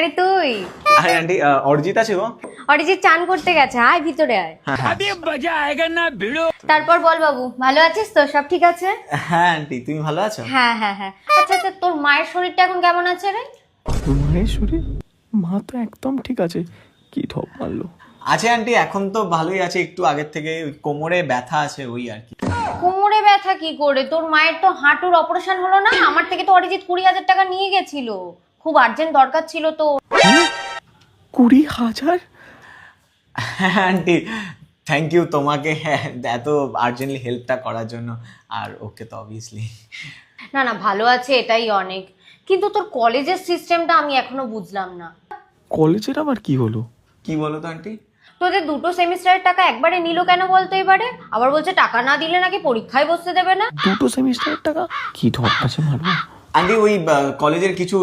আরে তুই? আরে আন্টি অরিজিৎ আছে গো? অরিজিৎ চান করতে গেছে, আয় ভিতরে আয়। তারপর বল বাবু, ভালো আছিস তো? সব ঠিক আছে? হ্যাঁ আন্টি, তুমি ভালো আছো? হ্যাঁ হ্যাঁ হ্যাঁ। আচ্ছা আচ্ছা, তোর মায়ের শরীরটা এখন কেমন আছে রে? মায়ের শরীর? মা তো একদম ঠিক আছে। কি ঢপ মারলো। আছে আন্টি, এখন তো ভালোই আছে, একটু আগের থেকে ওই কোমরে ব্যথা আছে ওই আর কি। কোমরে ব্যথা কি করে? তোর মায়ের তো হাঁটুর অপারেশন হলো না? আমার থেকে তো অরিজিৎ 20,000 টাকা নিয়ে গেছিল, খুব আর্জেন্ট দরকার ছিল তো। 20,000? হ্যাঁ আন্টি, থ্যাংক ইউ তোমাকে এত আর্জেন্টলি হেল্পটা করার জন্য। আর ওকে তো অবভিয়াসলি। না না, ভালো আছে এটাই অনেক। কিন্তু তোর কলেজের সিস্টেমটা আমি এখনো বুঝলাম না। কলেজের আবার কি হলো? কি বলো তো আন্টি? তোদের দুটো সেমিস্টারের টাকা একবারে নিল কেন বলতো এবারে? আবার বলছে টাকা না দিলে নাকি পরীক্ষায় বসতে দেবে না। দুটো সেমিস্টারের টাকা? কি ঢপ আছে মারবো। আন্টি ওই কলেজের কিছু